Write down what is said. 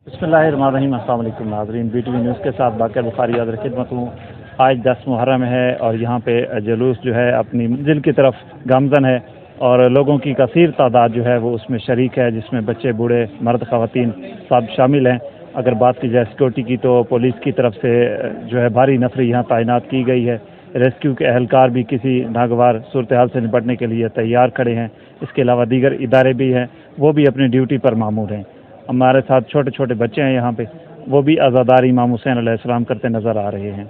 बिस्मिल्लाहिर्रहमानिर्रहीम। अस्सलाम वालेकुम नाज़रीन, BTV न्यूज़ के साथ बाक़िर बुखारी याद खिदमत हूँ। आज 10 मुहर्रम है और यहाँ पे जुलूस जो है अपनी मंजिल की तरफ गामज़न है और लोगों की कसीर तादाद जो है वो उसमें शरीक है, जिसमें बच्चे, बूढ़े, मर्द, ख़वातीन सब शामिल हैं। अगर बात की जाए सिक्योरिटी की तो पुलिस की तरफ से जो है भारी नफरी यहाँ तैनात की गई है। रेस्क्यू के अहलकार भी किसी नागवार सूरत हाल से निपटने के लिए तैयार खड़े हैं। इसके अलावा दीगर इदारे भी हैं, वो भी अपनी ड्यूटी पर मामूर हैं। हमारे साथ छोटे छोटे बच्चे हैं यहाँ पे, वो भी अज़ादार इमाम हुसैन अलैहिस्सलाम करते नज़र आ रहे हैं।